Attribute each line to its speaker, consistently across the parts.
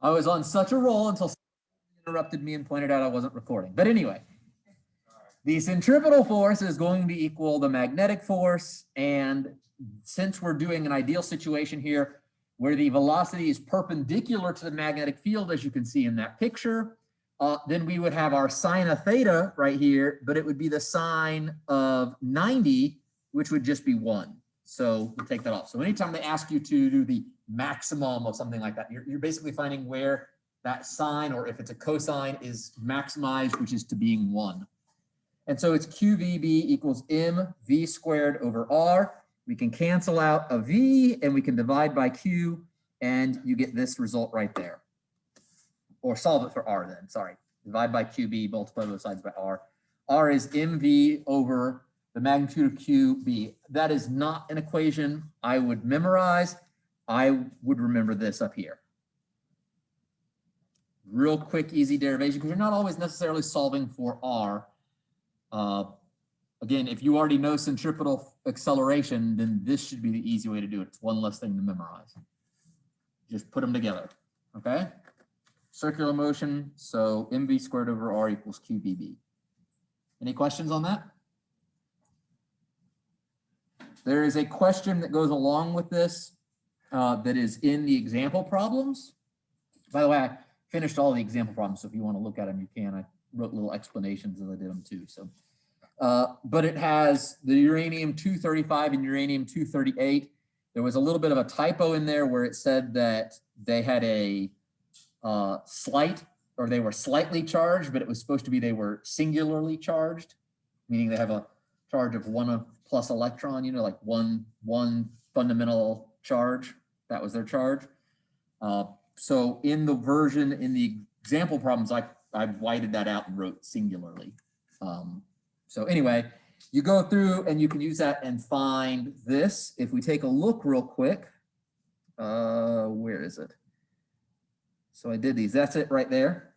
Speaker 1: I was on such a roll until someone interrupted me and pointed out I wasn't recording. But anyway, the centripetal force is going to equal the magnetic force. And since we're doing an ideal situation here where the velocity is perpendicular to the magnetic field, as you can see in that picture, then we would have our sine of theta right here, but it would be the sine of 90, which would just be 1. So we'll take that off. So anytime they ask you to do the maximum of something like that, you're basically finding where that sine, or if it's a cosine, is maximized, which is to being 1. And so it's QVB equals mv squared over r. We can cancel out a v and we can divide by q, and you get this result right there. Or solve it for r then, sorry. Divide by qb, multiply both sides by r. R is mv over the magnitude of qb. That is not an equation I would memorize. I would remember this up here. Real quick, easy derivation, because you're not always necessarily solving for r. Again, if you already know centripetal acceleration, then this should be the easy way to do it. It's one less thing to memorize. Just put them together, okay? Circular motion, so mv squared over r equals qbb. Any questions on that? There is a question that goes along with this that is in the example problems. By the way, I finished all the example problems, so if you want to look at them, you can. I wrote little explanations as I did them too. So, but it has the uranium-235 and uranium-238. There was a little bit of a typo in there where it said that they had a slight, or they were slightly charged, but it was supposed to be they were singularly charged, meaning they have a charge of 1 plus electron, you know, like one fundamental charge. That was their charge. So in the version, in the example problems, I whited that out and wrote singularly. So anyway, you go through and you can use that and find this. If we take a look real quick, where is it? So I did these, that's it right there.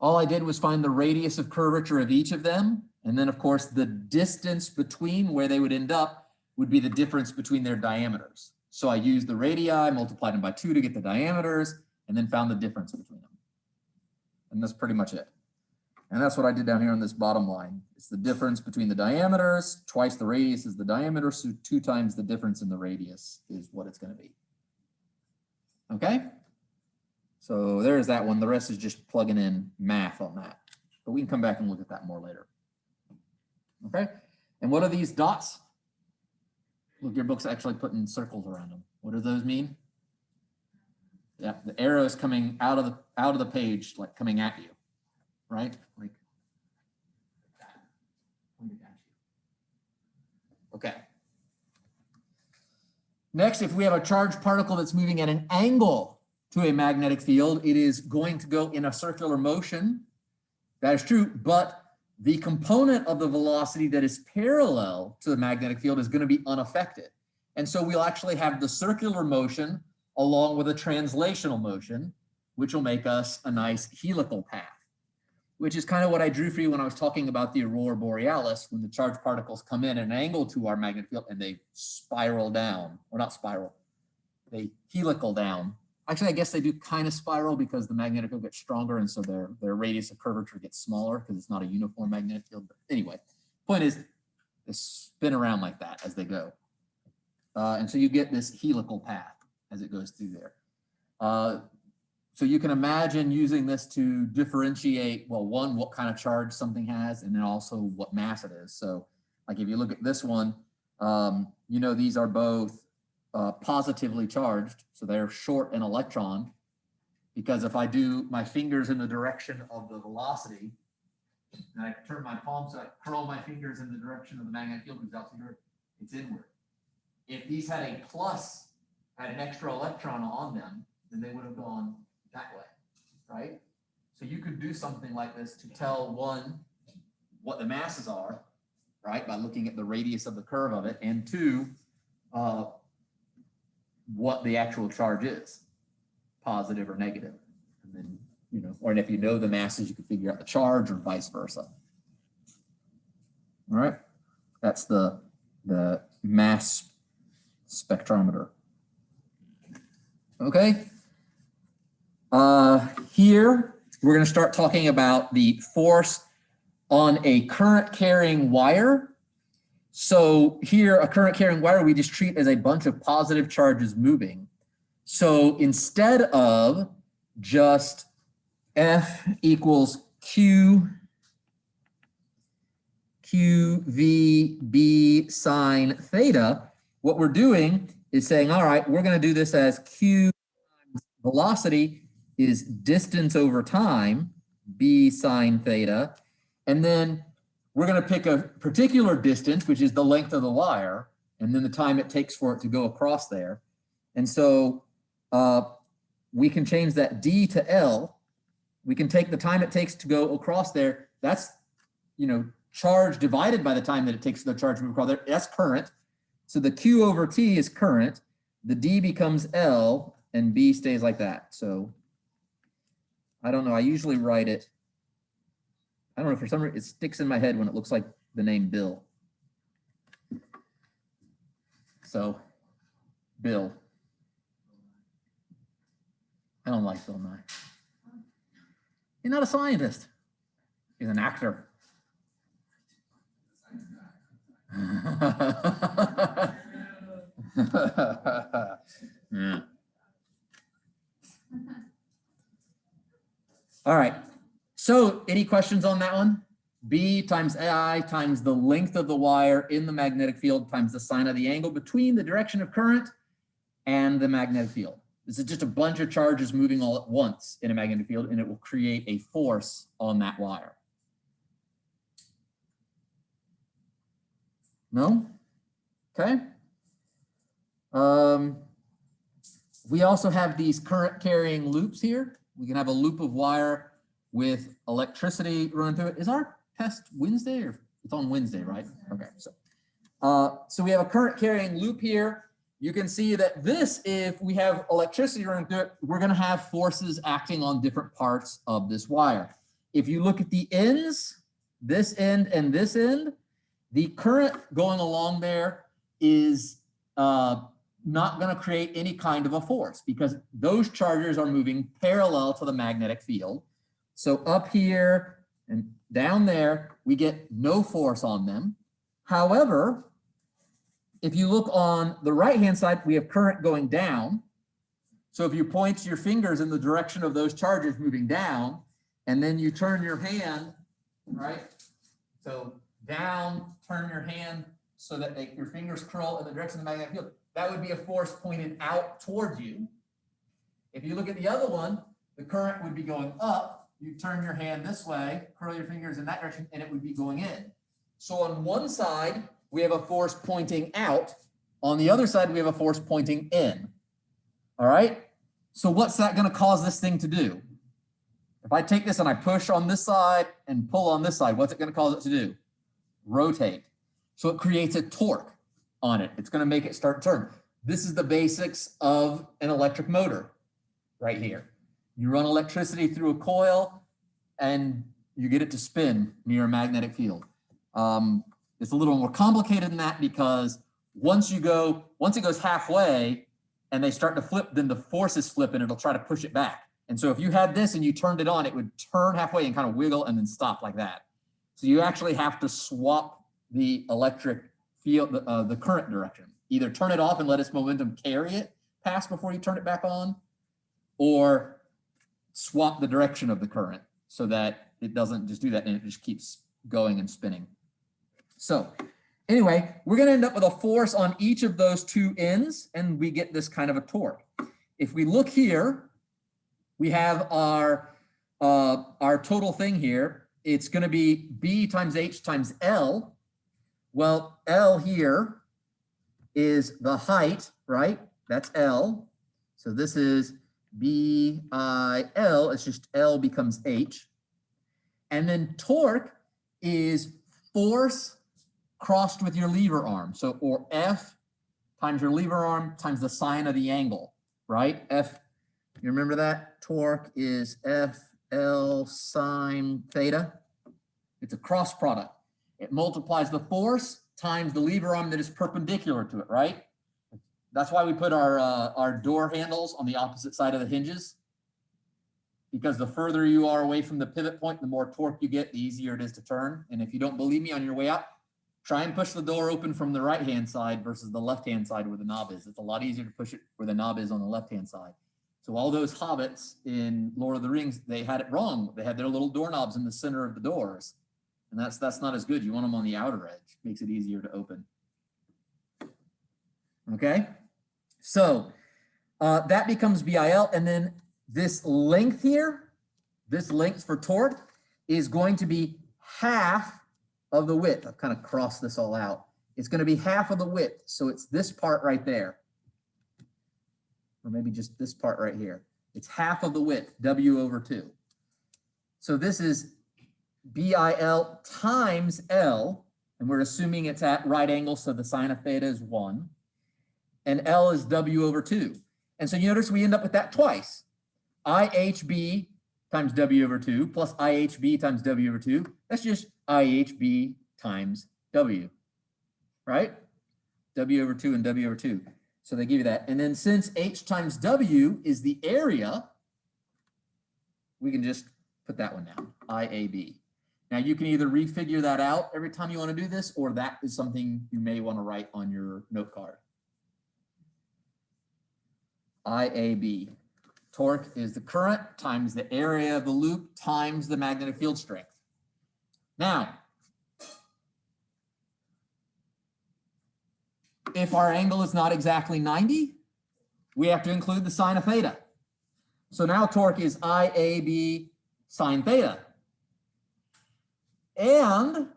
Speaker 1: All I did was find the radius of curvature of each of them. And then of course, the distance between where they would end up would be the difference between their diameters. So I used the radii, multiplied them by 2 to get the diameters, and then found the difference between them. And that's pretty much it. And that's what I did down here on this bottom line. It's the difference between the diameters, twice the radius is the diameter, so 2 times the difference in the radius is what it's going to be. Okay? So there's that one. The rest is just plugging in math on that. But we can come back and look at that more later. Okay? And what are these dots? Look, your book's actually putting circles around them. What do those mean? Yeah, the arrow is coming out of the page, like coming at you, right? Like that. Pointed at you. Okay. Next, if we have a charged particle that's moving at an angle to a magnetic field, it is going to go in a circular motion. That is true, but the component of the velocity that is parallel to the magnetic field is going to be unaffected. And so we'll actually have the circular motion along with a translational motion, which will make us a nice helical path, which is kind of what I drew for you when I was talking about the aurora borealis, when the charged particles come in at an angle to our magnetic field and they spiral down, or not spiral, they helical down. Actually, I guess they do kind of spiral because the magnetic field gets stronger, and so their radius of curvature gets smaller because it's not a uniform magnetic field. But anyway, point is, they spin around like that as they go. And so you get this helical path as it goes through there. So you can imagine using this to differentiate, well, one, what kind of charge something has, and then also what mass it is. So like if you look at this one, you know, these are both positively charged, so they're short an electron, because if I do my fingers in the direction of the velocity, and I turn my palm, so I curl my fingers in the direction of the magnetic field, because out here, it's inward. If these had a plus, had an extra electron on them, then they would have gone that way, right? So you could do something like this to tell, one, what the masses are, right, by looking at the radius of the curve of it, and two, what the actual charge is, positive or negative. And then, you know, or if you know the masses, you can figure out the charge, or vice versa. All right, that's the mass spectrometer. Okay, Here, we're going to start talking about the force on a current carrying wire. So here, a current carrying wire, we just treat as a bunch of positive charges moving. So instead of just F equals QVB sine theta, what we're doing is saying, all right, we're going to do this as Q velocity is distance over time, B sine theta, and then we're going to pick a particular distance, which is the length of the wire, and then the time it takes for it to go across there. And so we can change that D to L. We can take the time it takes to go across there. That's, charge divided by the time that it takes the charge to move across there. That's current. So the Q over T is current. The D becomes L, and B stays like that. So I don't know. I usually write it. I don't know, for some reason, it sticks in my head when it looks like the name Bill. So, Bill. I don't like Bill Nye. He's not a scientist. He's an actor. Yeah. All right. So any questions on that one? B times AI times the length of the wire in the magnetic field times the sine of the angle between the direction of current and the magnetic field. This is just a bunch of charges moving all at once in a magnetic field, and it will create a force on that wire. No? Okay. We also have these current carrying loops here. We can have a loop of wire with electricity running through it. Is our test Wednesday, or it's on Wednesday, right? Okay, so we have a current carrying loop here. You can see that this, if we have electricity running through it, we're going to have forces acting on different parts of this wire. If you look at the ends, this end and this end, the current going along there is not going to create any kind of a force because those charges are moving parallel to the magnetic field. So up here and down there, we get no force on them. However, if you look on the right-hand side, we have current going down. So if you point your fingers in the direction of those charges moving down, and then you turn your hand, right? So down, turn your hand so that your fingers curl in the direction of the magnetic field. That would be a force pointed out toward you. If you look at the other one, the current would be going up. You turn your hand this way, curl your fingers in that direction, and it would be going in. So on one side, we have a force pointing out. On the other side, we have a force pointing in. All right? So what's that going to cause this thing to do? If I take this and I push on this side and pull on this side, what's it going to cause it to do? Rotate. So it creates a torque on it. It's going to make it start turn. This is the basics of an electric motor right here. You run electricity through a coil and you get it to spin near a magnetic field. It's a little more complicated than that because once it goes halfway and they start to flip, then the forces flip and it'll try to push it back. And so if you had this and you turned it on, it would turn halfway and kind of wiggle and then stop like that. So you actually have to swap the electric field, the current direction. Either turn it off and let its momentum carry it past before you turn it back on, or swap the direction of the current so that it doesn't just do that and it just keeps going and spinning. So anyway, we're going to end up with a force on each of those two ends, and we get this kind of a torque. If we look here, we have our total thing here. It's going to be B times H times L. Well, L here is the height, right? That's L. So this is B-I-L. It's just L becomes H. And then torque is force crossed with your lever arm. So, or F times your lever arm times the sine of the angle, right? F, you remember that? Torque is FL sine theta. It's a cross product. It multiplies the force times the lever arm that is perpendicular to it, right? That's why we put our door handles on the opposite side of the hinges. because the further you are away from the pivot point, the more torque you get, the easier it is to turn. And if you don't believe me, on your way out, try and push the door open from the right-hand side versus the left-hand side where the knob is. It's a lot easier to push it where the knob is on the left-hand side. So all those hobbits in Lord of the Rings, they had it wrong. They had their little doorknobs in the center of the doors. And that's not as good. You want them on the outer edge. Makes it easier to open. Okay? So that becomes BIL. And then this length here, this length for torque is going to be half of the width. I've kind of crossed this all out. It's going to be half of the width. So it's this part right there. Or maybe just this part right here. It's half of the width, W over 2. So this is BIL times L, and we're assuming it's at right angles, so the sine of theta is 1. And L is W over 2. And so you notice we end up with that twice. IHB times W over 2 plus IHB times W over 2. That's just IHB times W, right? W over 2 and W over 2. So they give you that. And then since H times W is the area, we can just put that one down, IAB. Now you can either refigure that out every time you want to do this, or that is something you may want to write on your note card. IAB. Torque is the current times the area of the loop times the magnetic field strength. Now, if our angle is not exactly 90, we have to include the sine of theta. So now torque is IAB sine theta. And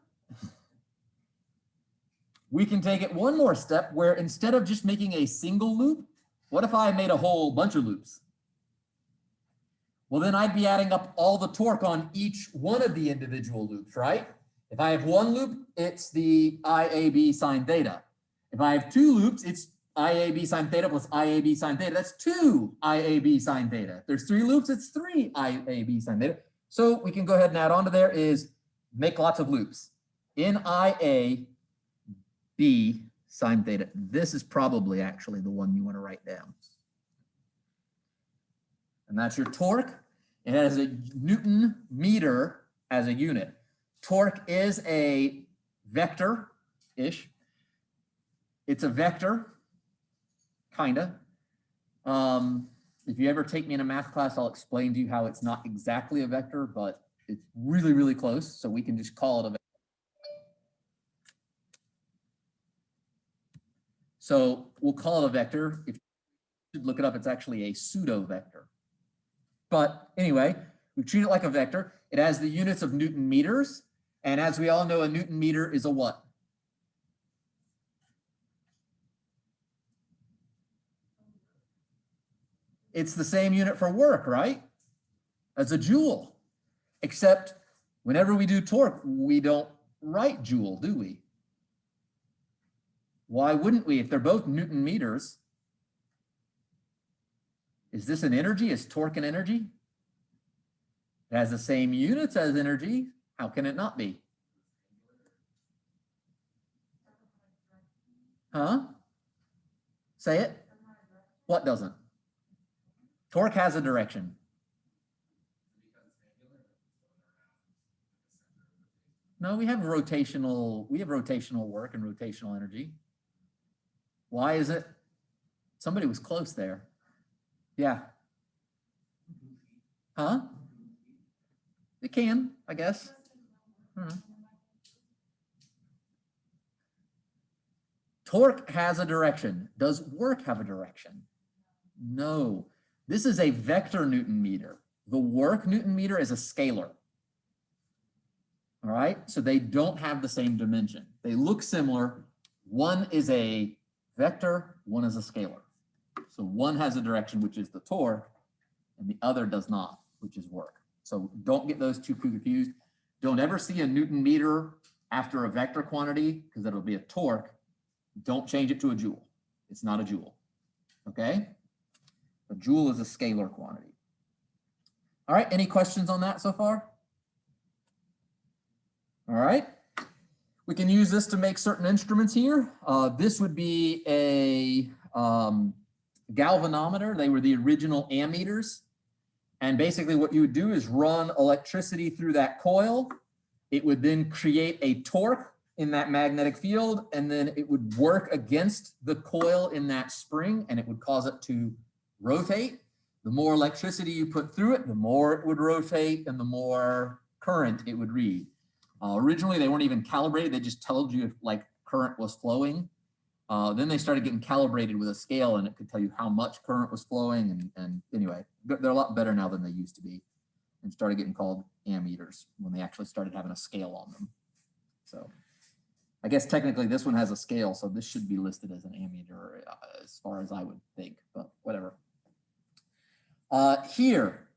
Speaker 1: we can take it one more step where instead of just making a single loop, what if I made a whole bunch of loops? Well, then I'd be adding up all the torque on each one of the individual loops, right? If I have one loop, it's the IAB sine theta. If I have two loops, it's IAB sine theta plus IAB sine theta. That's 2 IAB sine theta. If there's 3 loops, it's 3 IAB sine theta. So we can go ahead and add on to there is make lots of loops. In IAB sine theta. This is probably actually the one you want to write down. And that's your torque. It has a Newton meter as a unit. Torque is a vector-ish. It's a vector, kinda. If you ever take me in a math class, I'll explain to you how it's not exactly a vector, but it's really, really close. So we can just call it a vector. So we'll call it a vector. If you should look it up, it's actually a pseudo vector. But anyway, we treat it like a vector. It has the units of Newton meters. And as we all know, a Newton meter is a what? It's the same unit for work, right? As a joule. Except whenever we do torque, we don't write joule, do we? Why wouldn't we? If they're both Newton meters, is this an energy? Is torque an energy? It has the same units as energy. How can it not be? Huh? Say it. What doesn't? Torque has a direction. No, we have rotational work and rotational energy. Why is it? Somebody was close there. Yeah. Huh? It can, I guess. Torque has a direction. Does work have a direction? No. This is a vector Newton meter. The work Newton meter is a scalar. All right, so they don't have the same dimension. They look similar. One is a vector, one is a scalar. So one has a direction, which is the torque, and the other does not, which is work. So don't get those two confused. Don't ever see a Newton meter after a vector quantity, because it'll be a torque. Don't change it to a joule. It's not a joule. Okay? A joule is a scalar quantity. All right, any questions on that so far? All right. We can use this to make certain instruments here. This would be a galvanometer. They were the original ammeters. And basically what you would do is run electricity through that coil. It would then create a torque in that magnetic field, and then it would work against the coil in that spring, and it would cause it to rotate. The more electricity you put through it, the more it would rotate and the more current it would read. Originally, they weren't even calibrated. They just told you if like current was flowing. Then they started getting calibrated with a scale, and it could tell you how much current was flowing. And anyway, they're a lot better now than they used to be, and started getting called ammeters when they actually started having a scale on them. So I guess technically this one has a scale, so this should be listed as an ammeter as far as I would think, but whatever. Here,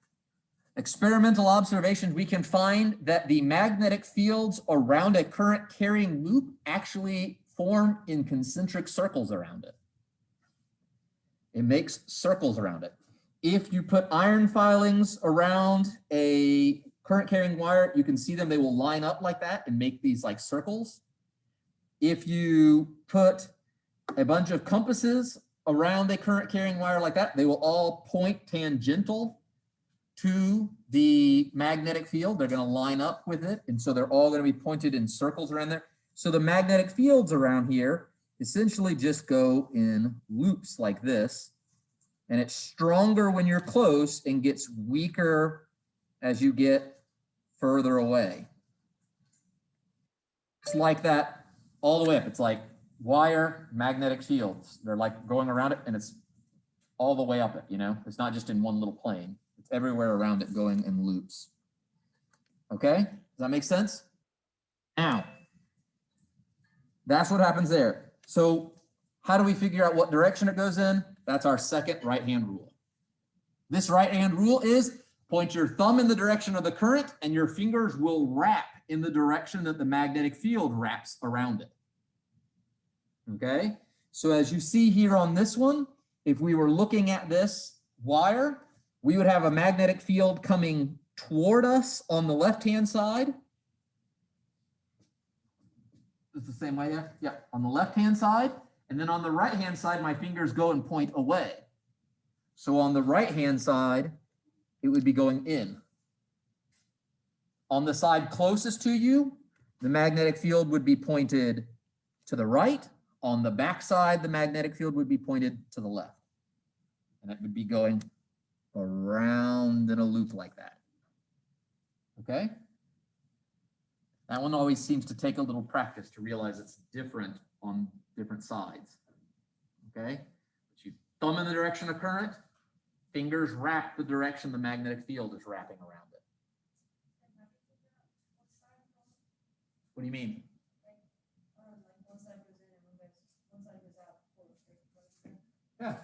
Speaker 1: experimental observations, we can find that the magnetic fields around a current carrying loop actually form in concentric circles around it. It makes circles around it. If you put iron filings around a current carrying wire, you can see them, they will line up like that and make these like circles. If you put a bunch of compasses around a current carrying wire like that, they will all point tangential to the magnetic field. They're going to line up with it. And so they're all going to be pointed in circles around there. So the magnetic fields around here essentially just go in loops like this. And it's stronger when you're close and gets weaker as you get further away. It's like that all the way up. It's like wire magnetic fields. They're like going around it, and it's all the way up it, you know? It's not just in one little plane. It's everywhere around it going in loops. Okay? Does that make sense? Now, that's what happens there. So how do we figure out what direction it goes in? That's our second right-hand rule. This right-hand rule is point your thumb in the direction of the current, and your fingers will wrap in the direction that the magnetic field wraps around it. Okay? So as you see here on this one, if we were looking at this wire, we would have a magnetic field coming toward us on the left-hand side. It's the same way, yeah? Yeah, on the left-hand side. And then on the right-hand side, my fingers go and point away. So on the right-hand side, it would be going in. On the side closest to you, the magnetic field would be pointed to the right. On the back side, the magnetic field would be pointed to the left. And it would be going around in a loop like that. Okay? That one always seems to take a little practice to realize it's different on different sides. Okay? But you thumb in the direction of current, fingers wrap the direction the magnetic field is wrapping around it. What do you mean? Yeah.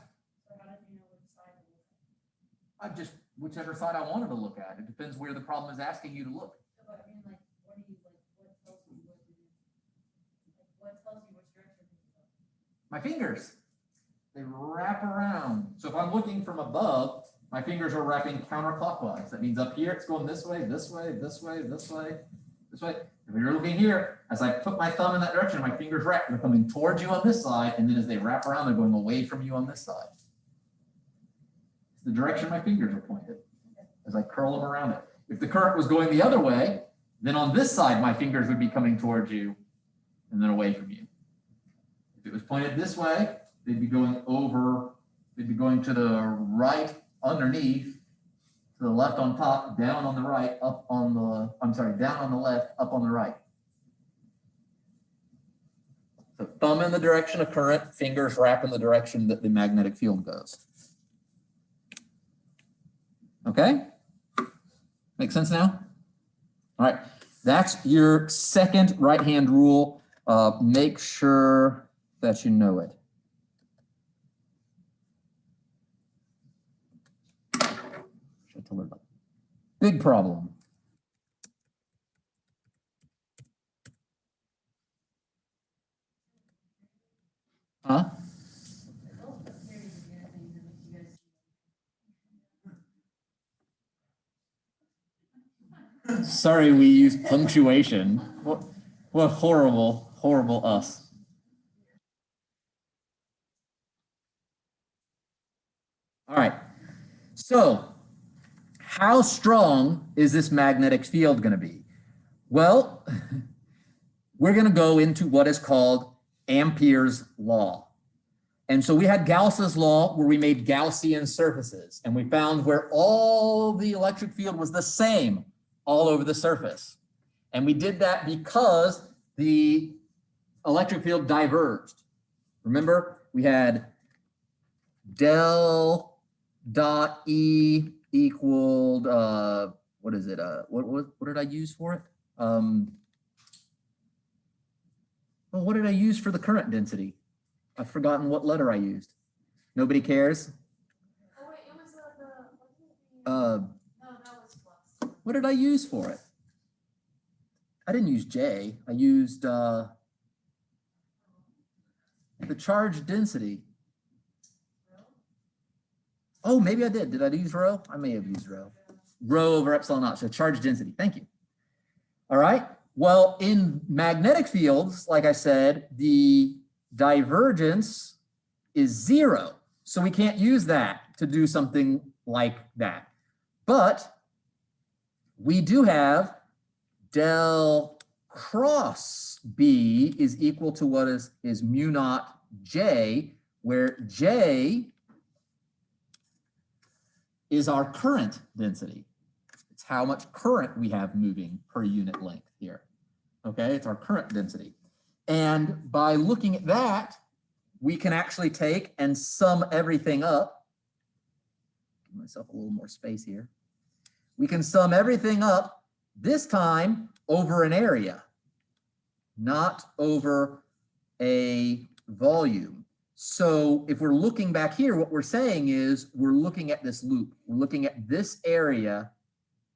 Speaker 1: I just, whichever side I wanted to look at. It depends where the problem is asking you to look.
Speaker 2: But I mean, like, what do you, like, what tells you what to do? Like, what tells you which direction to go?
Speaker 1: My fingers, they wrap around. So if I'm looking from above, my fingers are wrapping counterclockwise. That means up here, it's going this way, this way, this way, this way, this way. If you're looking here, as I put my thumb in that direction, my fingers wrap. They're coming towards you on this side, and then as they wrap around, they're going away from you on this side. It's the direction my fingers are pointed as I curl them around it. If the current was going the other way, then on this side, my fingers would be coming towards you and then away from you. If it was pointed this way, they'd be going over, they'd be going to the right underneath, to the left on top, down on the right, up on the, I'm sorry, down on the left, up on the right. So thumb in the direction of current, fingers wrap in the direction that the magnetic field goes. Okay? Make sense now? All right, that's your second right-hand rule. Make sure that you know it. Big problem. Huh? Sorry, we use punctuation. What horrible, horrible us. All right. So how strong is this magnetic field going to be? Well, we're going to go into what is called Ampere's law. And so we had Gauss's law where we made Gaussian surfaces, and we found where all the electric field was the same all over the surface. And we did that because the electric field diverged. Remember, we had del dot E equaled, what is it? What did I use for it? Well, what did I use for the current density? I've forgotten what letter I used. Nobody cares?
Speaker 2: Oh, wait, it was
Speaker 1: No,
Speaker 2: that was flux.
Speaker 1: What did I use for it? I didn't use J. I used the charge density. Oh, maybe I did. Did I use rho? I may have used rho. Rho over epsilon naught. So charge density. Thank you. All right. Well, in magnetic fields, like I said, the divergence is 0. So we can't use that to do something like that. But we do have del cross B is equal to what is mu naught J, where J is our current density. It's how much current we have moving per unit length here. Okay, it's our current density. And by looking at that, we can actually take and sum everything up. Give myself a little more space here. We can sum everything up, this time over an area, not over a volume. So if we're looking back here, what we're saying is we're looking at this loop. We're looking at this area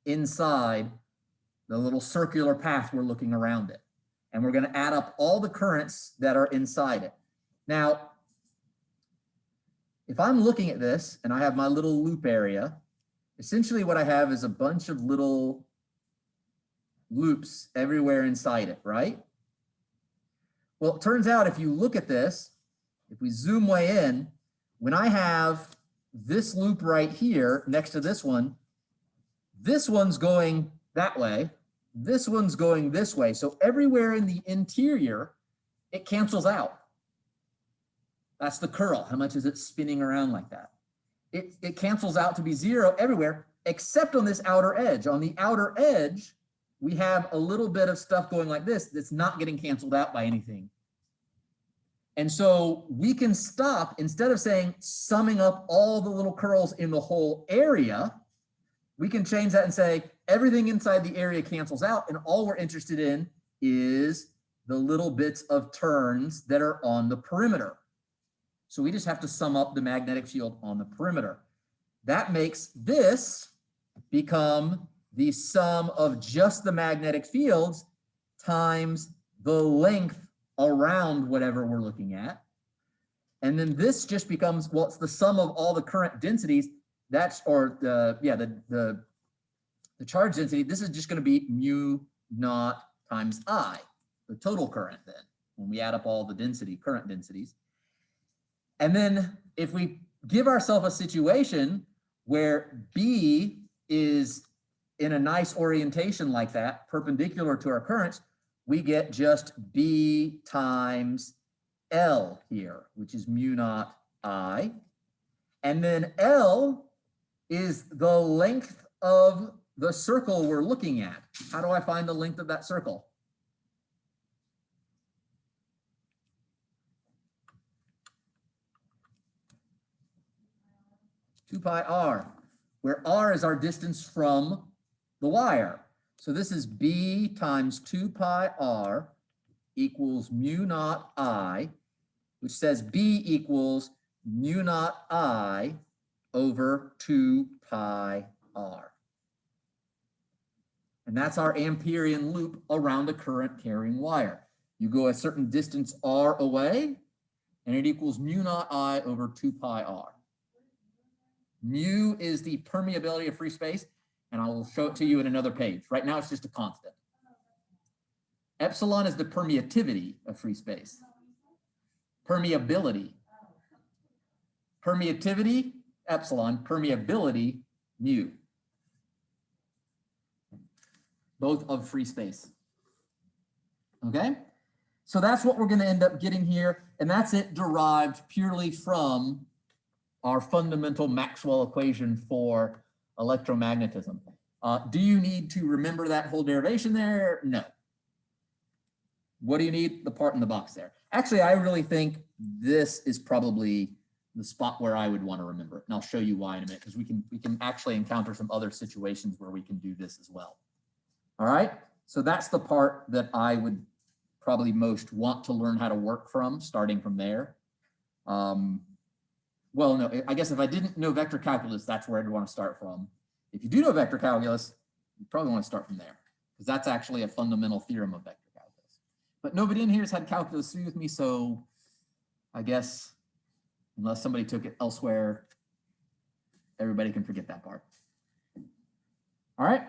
Speaker 1: inside the little circular path. We're looking around it. And we're going to add up all the currents that are inside it. Now, if I'm looking at this and I have my little loop area, essentially what I have is a bunch of little loops everywhere inside it, right? Well, it turns out if you look at this, if we zoom way in, when I have this loop right here next to this one's going that way, this one's going this way. So everywhere in the interior, it cancels out. That's the curl. How much is it spinning around like that? It cancels out to be 0 everywhere, except on this outer edge. On the outer edge, we have a little bit of stuff going like this that's not getting canceled out by anything. And so we can stop, instead of saying summing up all the little curls in the whole area, we can change that and say everything inside the area cancels out, and all we're interested in is the little bits of turns that are on the perimeter. So we just have to sum up the magnetic field on the perimeter. That makes this become the sum of just the magnetic fields times the length around whatever we're looking at. And then this just becomes, well, it's the sum of all the current densities. That's, or the charge density. This is just going to be mu naught times I, the total current then, when we add up all the density, current densities. And then if we give ourselves a situation where B is in a nice orientation like that, perpendicular to our currents, we get just B times L here, which is mu naught I. And then L is the length of the circle we're looking at. How do I find the length of that circle? Two pi r, where r is our distance from the wire. So this is B times 2 pi r equals mu naught I, which says B equals mu naught I over 2 pi r. And that's our Amperian loop around a current carrying wire. You go a certain distance r away, and it equals mu naught I over 2 pi r. Mu is the permeability of free space, and I will show it to you in another page. Right now, it's just a constant. Epsilon is the permeativity of free space. Permeability. Permeativity, epsilon. Permeability, mu. both of free space. Okay, so that's what we're going to end up getting here, and that's it derived purely from our fundamental Maxwell equation for electromagnetism. Do you need to remember that whole derivation there? No. What do you need? The part in the box there. Actually, I really think this is probably the spot where I would want to remember it. And I'll show you why in a minute, because we can actually encounter some other situations where we can do this as well. All right, so that's the part that I would probably most want to learn how to work from, starting from there. Well, no, I guess if I didn't know vector calculus, that's where I'd want to start from. If you do know vector calculus, you probably want to start from there, because that's actually a fundamental theorem of vector calculus. But nobody in here has had calculus 3 with me, so I guess unless somebody took it elsewhere, everybody can forget that part. All right,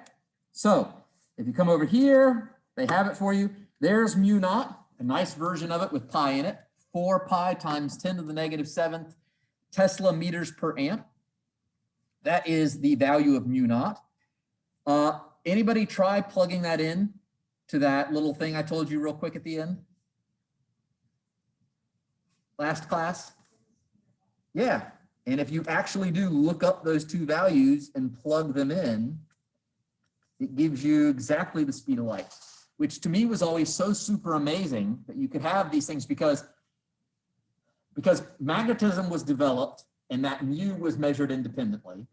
Speaker 1: so if you come over here, they have it for you. There's mu naught, a nice version of it with pi in it, 4 pi times 10 to the negative 7th Tesla meters per amp. That is the value of mu naught. Anybody try plugging that in to that little thing I told you real quick at the end? Last class? Yeah, and if you actually do look up those two values and plug them in, it gives you exactly the speed of light, which to me was always so super amazing that you could have these things because magnetism was developed and that mu was measured independently.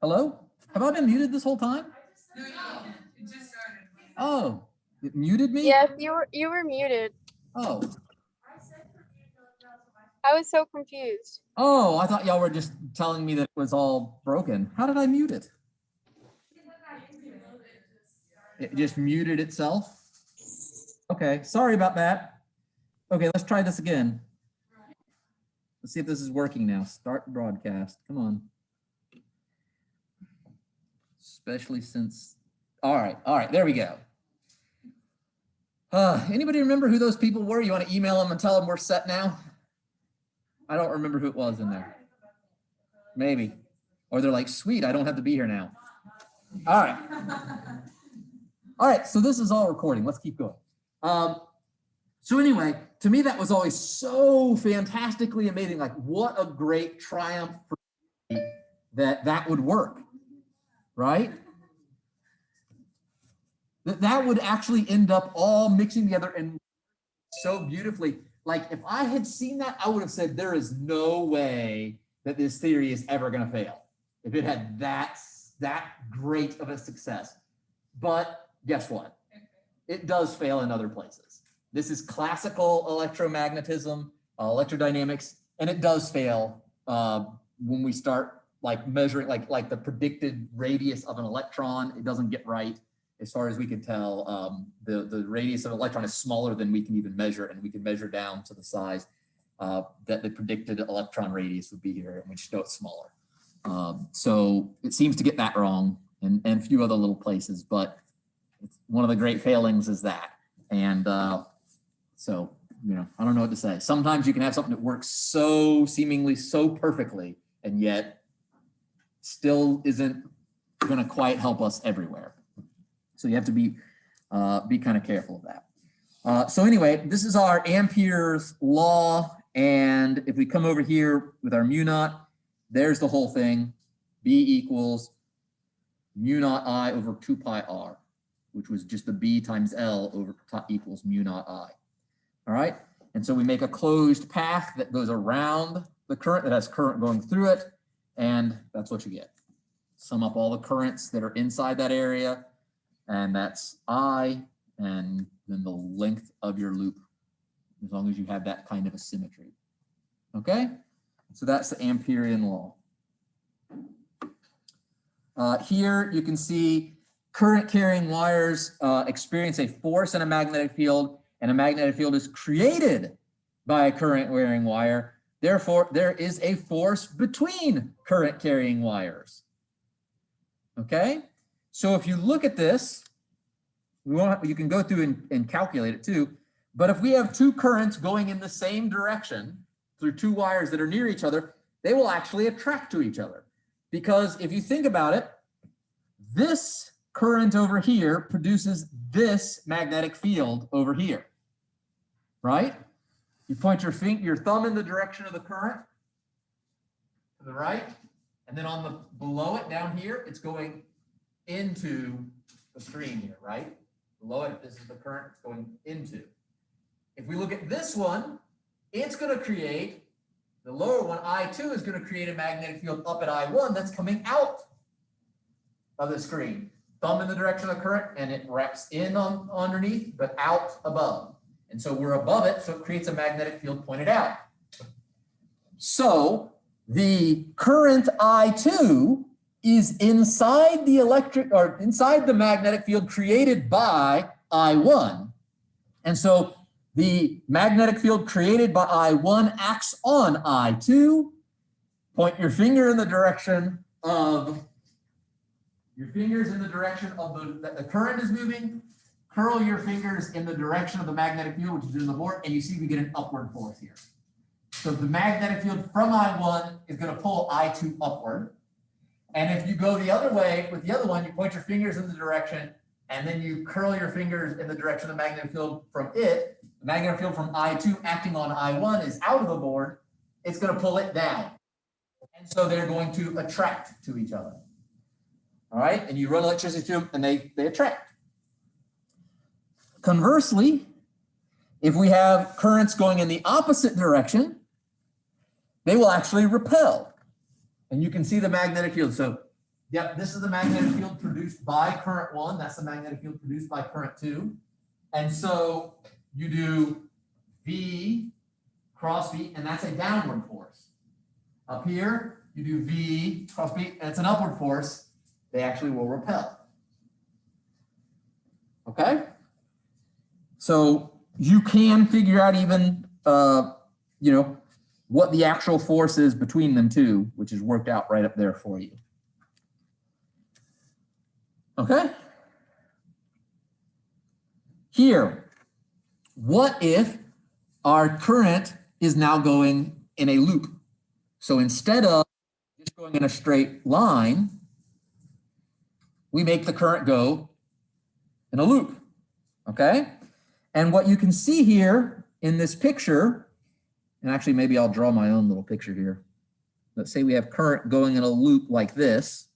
Speaker 1: Hello? Have I been muted this whole time?
Speaker 3: No, it just started.
Speaker 1: Oh, it muted me?
Speaker 4: Yes, you were muted.
Speaker 1: Oh.
Speaker 4: I was so confused.
Speaker 1: Oh, I thought y'all were just telling me that it was all broken. How did I mute it? It just muted itself? Okay, sorry about that. Okay, let's try this again. Let's see if this is working now. Start broadcast. Come on. Especially since, all right, there we go. Anybody remember who those people were? You want to email them and tell them we're set now? I don't remember who it was in there. Maybe. Or they're like, sweet, I don't have to be here now. All right. All right, so this is all recording. Let's keep going. So anyway, to me, that was always so fantastically amazing. Like, what a great triumph for me that would work, right? That would actually end up all mixing together and so beautifully. Like, if I had seen that, I would have said, there is no way that this theory is ever going to fail if it had that great of a success. But guess what? It does fail in other places. This is classical electromagnetism, electrodynamics, and it does fail when we start like measuring like the predicted radius of an electron. It doesn't get right. as far as we can tell, the radius of an electron is smaller than we can even measure, and we can measure down to the size that the predicted electron radius would be here, and we just know it's smaller. So it seems to get that wrong, and a few other little places, but it's one of the great failings is that. And so, you know, I don't know what to say. Sometimes you can have something that works so seemingly so perfectly, and yet still isn't going to quite help us everywhere. So you have to be kind of careful of that. So anyway, this is our Ampere's law. And if we come over here with our mu naught, there's the whole thing. B equals mu naught I over 2 pi r, which was just the B times L over equals mu naught I. All right. And so we make a closed path that goes around the current that has current going through it. And that's what you get. Sum up all the currents that are inside that area. And that's I, and then the length of your loop, as long as you have that kind of a symmetry. Okay, so that's the Amperian law. Here you can see current carrying wires experience a force and a magnetic field, and a magnetic field is created by a current carrying wire. Therefore, there is a force between current carrying wires. Okay. So if you look at this, you can go through and calculate it too. But if we have two currents going in the same direction through two wires that are near each other, they will actually attract to each other. Because if you think about it, this current over here produces this magnetic field over here, right? You point your thumb in the direction of the current to the right, and then on the below it down here, it's going into the screen here, right? Below it, this is the current it's going into. If we look at this one, it's going to create, the lower one, I2, is going to create a magnetic field up at I1 that's coming out of the screen. Thumb in the direction of the current, and it wraps in on underneath, but out above. And so we're above it, so it creates a magnetic field pointed out. So the current I2 is inside the electric, or inside the magnetic field created by I1. And so the magnetic field created by I1 acts on I2. Point your finger in the direction of, your fingers in the direction of the current is moving. Curl your fingers in the direction of the magnetic field, which is in the board, and you see we get an upward force here. So the magnetic field from I1 is going to pull I2 upward. And if you go the other way with the other one, you point your fingers in the direction, and then you curl your fingers in the direction of the magnetic field from it. The magnetic field from I2 acting on I1 is out of the board. It's going to pull it down. And so they're going to attract to each other. All right, and you run electricity to them, and they attract. Conversely, if we have currents going in the opposite direction, they will actually repel. And you can see the magnetic field. So, yep, this is the magnetic field produced by current 1. That's the magnetic field produced by current 2. And so you do V cross V, and that's a downward force. Up here, you do V cross V, and it's an upward force. They actually will repel. Okay? So you can figure out even, you know, what the actual force is between them two, which is worked out right up there for you. Okay? Here, what if our current is now going in a loop? So instead of just going in a straight line, we make the current go in a loop. Okay? And what you can see here in this picture, and actually maybe I'll draw my own little picture here. Let's say we have current going in a loop like this.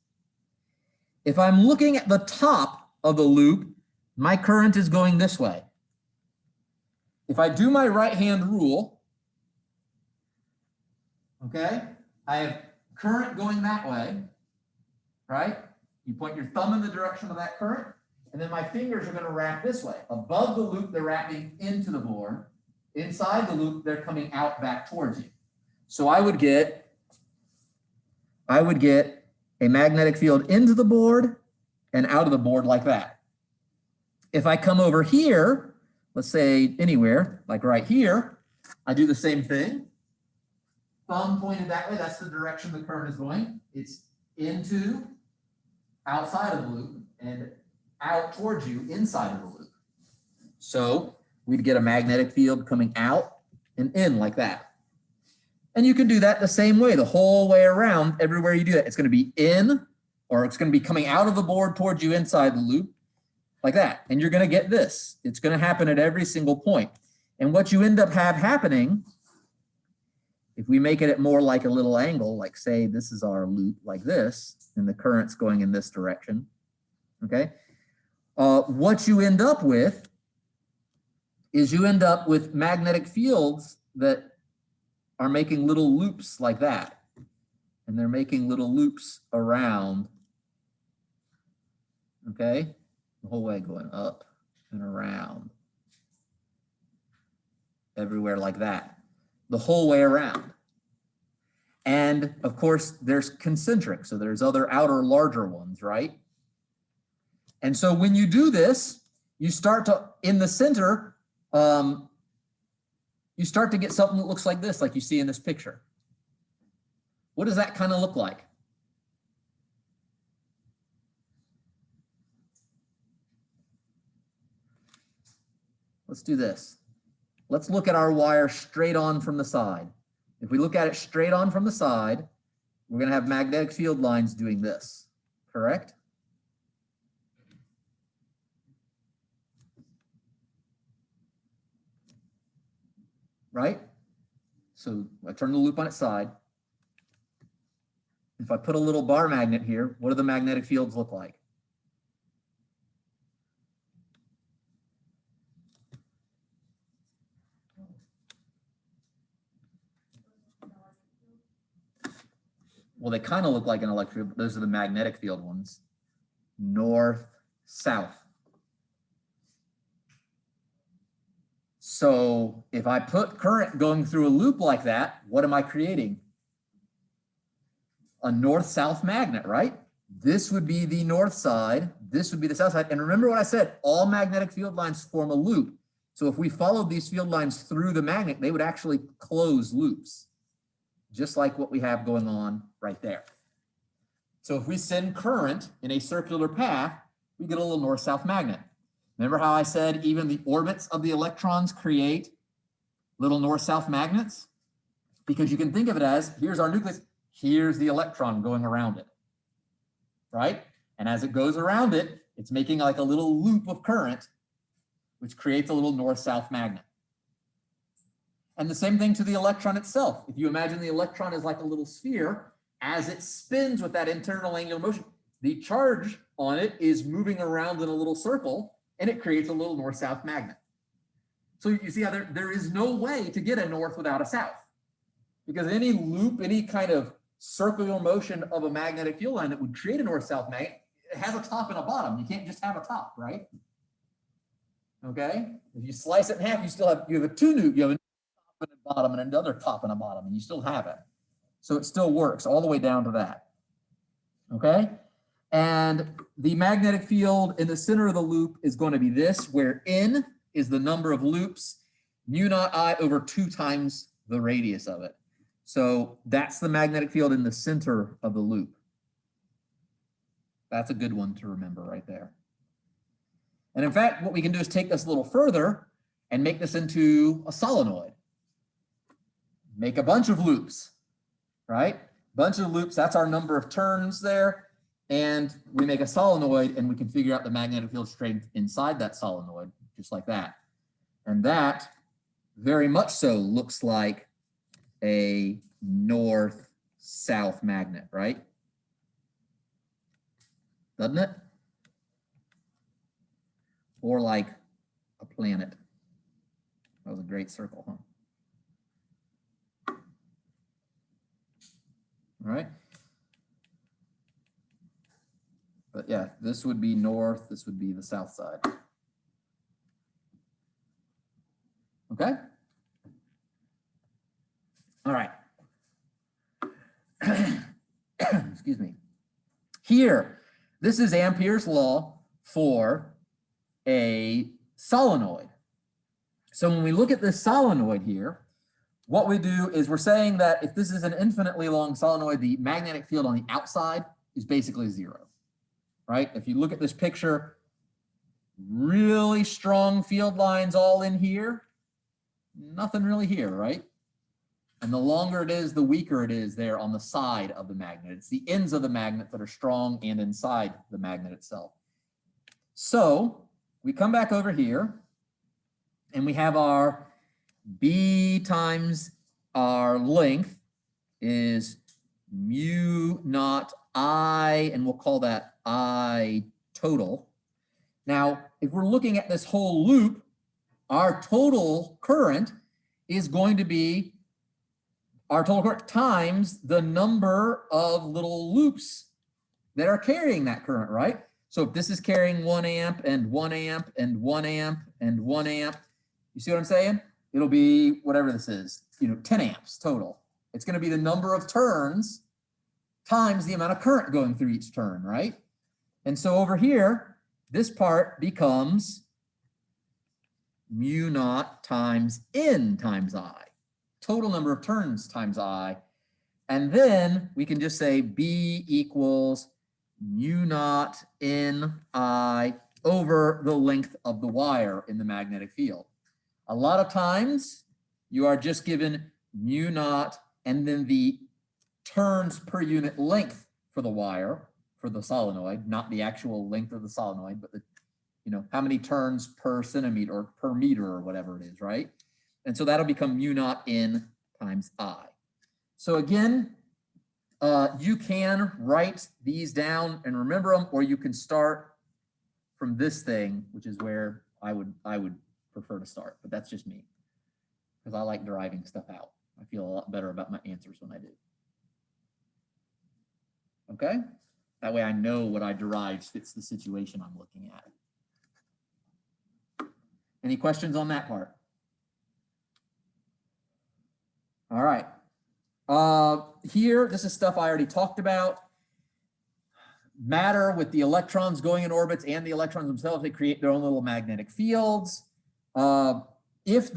Speaker 1: If I'm looking at the top of the loop, my current is going this way. If I do my right-hand rule, okay, I have current going that way, right? You point your thumb in the direction of that current, and then my fingers are going to wrap this way. Above the loop, they're wrapping into the board. Inside the loop, they're coming out back towards you. So I would get a magnetic field into the board and out of the board like that. If I come over here, let's say anywhere, like right here, I do the same thing. Thumb pointed that way, that's the direction the current is going. It's into, outside of the loop, and out towards you, inside of the loop. So we'd get a magnetic field coming out and in like that. And you can do that the same way, the whole way around, everywhere you do that. It's going to be in, or it's going to be coming out of the board towards you inside the loop, like that. And you're going to get this. It's going to happen at every single point. And what you end up happening, if we make it more like a little angle, like say this is our loop like this, and the current's going in this direction, okay? What you end up with is you end up with magnetic fields that are making little loops like that. And they're making little loops around, okay? The whole way going up and around. Everywhere like that. The whole way around. And of course, there's concentric, so there's other outer larger ones, right? And so when you do this, you start to, in the center, you start to get something that looks like this, like you see in this picture. What does that kind of look like? Let's do this. Let's look at our wire straight on from the side. If we look at it straight on from the side, we're going to have magnetic field lines doing this, correct? Right? So I turn the loop on its side. If I put a little bar magnet here, what do the magnetic fields look like? Well, they kind of look like an electric field, but those are the magnetic field ones. North, south. So if I put current going through a loop like that, what am I creating? A north-south magnet, right? This would be the north side. This would be the south side. And remember what I said, all magnetic field lines form a loop. So if we followed these field lines through the magnet, they would actually close loops, just like what we have going on right there. So if we send current in a circular path, we get a little north-south magnet. Remember how I said even the orbits of the electrons create little north-south magnets? Because you can think of it as, here's our nucleus, here's the electron going around it, right? And as it goes around it, it's making like a little loop of current, which creates a little north-south magnet. And the same thing to the electron itself. If you imagine the electron is like a little sphere, as it spins with that internal angular motion, the charge on it is moving around in a little circle, and it creates a little north-south magnet. So you see how there is no way to get a north without a south. Because any loop, any kind of circular motion of a magnetic field line that would create a north-south magnet, it has a top and a bottom. You can't just have a top, right? Okay? If you slice it in half, you have a two nuke, you have a top and a bottom and another top and a bottom, and you still have it. So it still works all the way down to that. Okay? And the magnetic field in the center of the loop is going to be this, where N is the number of loops, mu naught I over 2 times the radius of it. So that's the magnetic field in the center of the loop. That's a good one to remember right there. And in fact, what we can do is take this a little further and make this into a solenoid. Make a bunch of loops, right? Bunch of loops, that's our number of turns there. And we make a solenoid and we can figure out the magnetic field strength inside that solenoid, just like that. And that very much so looks like a north-south magnet, right? Doesn't it? Or like a planet. That was a great circle, huh? All right. But yeah, this would be north, this would be the south side. Okay? All right. Excuse me. Here, this is Ampere's law for a solenoid. So when we look at this solenoid here, what we do is we're saying that if this is an infinitely long solenoid, the magnetic field on the outside is basically zero, right? If you look at this picture, really strong field lines all in here, nothing really here, right? And the longer it is, the weaker it is there on the side of the magnet. It's the ends of the magnet that are strong and inside the magnet itself. So we come back over here and we have our B times our length is mu naught I, and we'll call that I total. Now, if we're looking at this whole loop, our total current is going to be our total current times the number of little loops that are carrying that current, right? So if this is carrying 1 amp and 1 amp and 1 amp and 1 amp, you see what I'm saying? It'll be whatever this is, 10 amps total. It's going to be the number of turns times the amount of current going through each turn, right? And so over here, this part becomes mu naught times N times I, total number of turns times I. And then we can just say B equals mu naught N I over the length of the wire in the magnetic field. A lot of times you are just given mu naught and then the turns per unit length for the wire, for the solenoid, not the actual length of the solenoid, but the, how many turns per centimeter or per meter or whatever it is, right? And so that'll become mu naught N times I. So again, you can write these down and remember them, or you can start from this thing, which is where I would prefer to start, but that's just me because I like deriving stuff out. I feel a lot better about my answers when I do. Okay, that way I know what I derived fits the situation I'm looking at. Any questions on that part? All right. Here, this is stuff I already talked about. Matter with the electrons going in orbits and the electrons themselves, they create their own little magnetic fields. If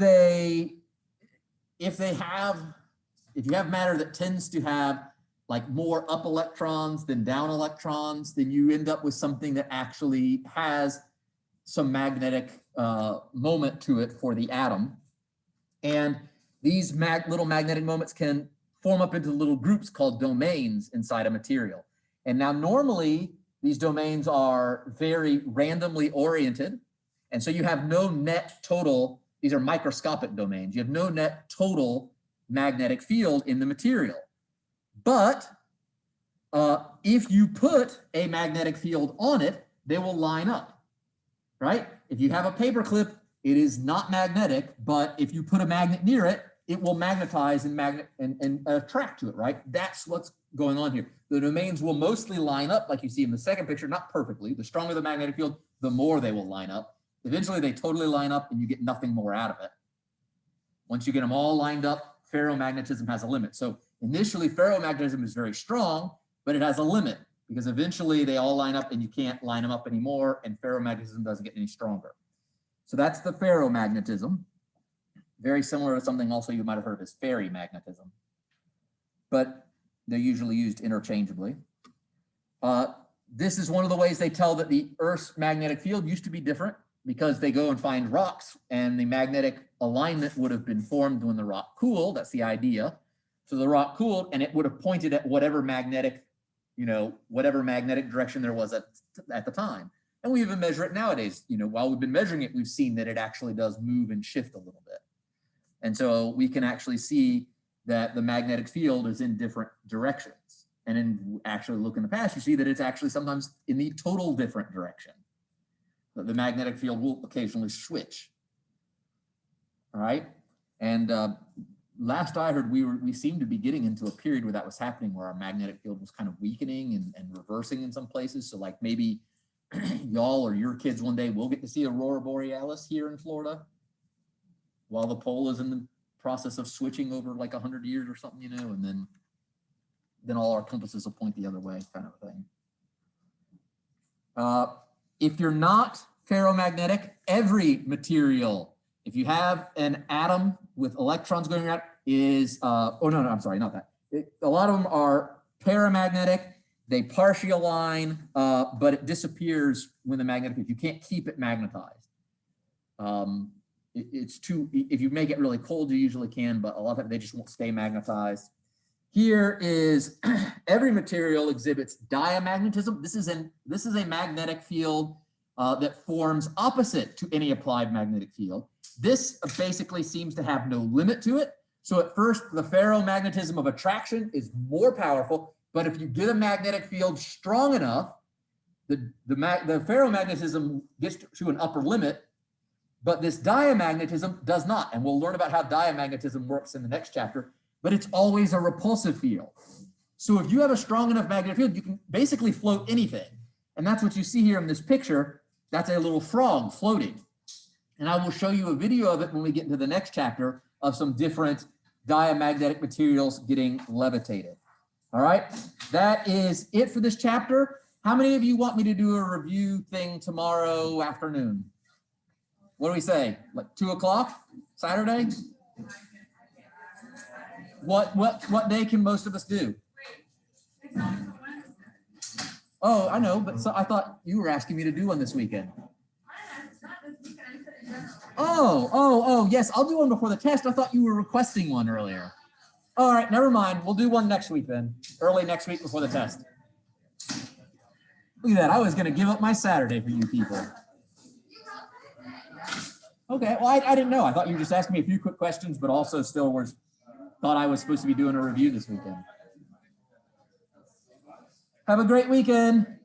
Speaker 1: you have matter that tends to have like more up electrons than down electrons, then you end up with something that actually has some magnetic moment to it for the atom. And these little magnetic moments can form up into little groups called domains inside a material. And now normally these domains are very randomly oriented. And so you have no net total, these are microscopic domains. You have no net total magnetic field in the material. But if you put a magnetic field on it, they will line up, right? If you have a paper clip, it is not magnetic, but if you put a magnet near it, it will magnetize and attract to it, right? That's what's going on here. The domains will mostly line up like you see in the second picture, not perfectly. The stronger the magnetic field, the more they will line up. Eventually they totally line up and you get nothing more out of it. Once you get them all lined up, ferromagnetism has a limit. So initially ferromagnetism is very strong, but it has a limit because eventually they all line up and you can't line them up anymore and ferromagnetism doesn't get any stronger. So that's the ferromagnetism. Very similar to something also you might have heard of as fairy magnetism, but they're usually used interchangeably. This is one of the ways they tell that the Earth's magnetic field used to be different because they go and find rocks and the magnetic alignment would have been formed when the rock cooled. That's the idea. So the rock cooled and it would have pointed at whatever magnetic, whatever magnetic direction there was at the time. And we even measure it nowadays. While we've been measuring it, we've seen that it actually does move and shift a little bit. And so we can actually see that the magnetic field is in different directions. And in actually look in the past, you see that it's actually sometimes in the total different direction. But the magnetic field will occasionally switch. All right. And last I heard, we seemed to be getting into a period where that was happening, where our magnetic field was kind of weakening and reversing in some places. So like maybe y'all or your kids one day will get to see Aurora Borealis here in Florida, while the pole is in the process of switching over like 100 years or something, and then all our compasses will point the other way, kind of a thing. If you're not ferromagnetic. Every material, if you have an atom with electrons going around, is, oh, no, I'm sorry, not that. A lot of them are paramagnetic. They partially align, but it disappears when the magnetic field. You can't keep it magnetized. It's too, if you make it really cold, you usually can, but a lot of times they just won't stay magnetized. Here is every material exhibits diamagnetism. This is a magnetic field that forms opposite to any applied magnetic field. This basically seems to have no limit to it. So at first, the ferromagnetism of attraction is more powerful, but if you get a magnetic field strong enough, the ferromagnetism gets to an upper limit, but this diamagnetism does not. And we'll learn about how diamagnetism works in the next chapter, but it's always a repulsive field. So if you have a strong enough magnetic field, you can basically float anything. And that's what you see here in this picture. That's a little frog floating. And I will show you a video of it when we get into the next chapter of some different diamagnetic materials getting levitated. All right, that is it for this chapter. How many of you want me to do a review thing tomorrow afternoon? What do we say? Like 2 o'clock Saturday? What day can most of us do? Oh, I know, but so I thought you were asking me to do one this weekend. Oh, yes, I'll do one before the test. I thought you were requesting one earlier. All right, never mind. We'll do one next week then, early next week before the test. Look at that. I was going to give up my Saturday for you people. Okay, well, I didn't know. I thought you were just asking me a few quick questions, but also still thought I was supposed to be doing a review this weekend. Have a great weekend.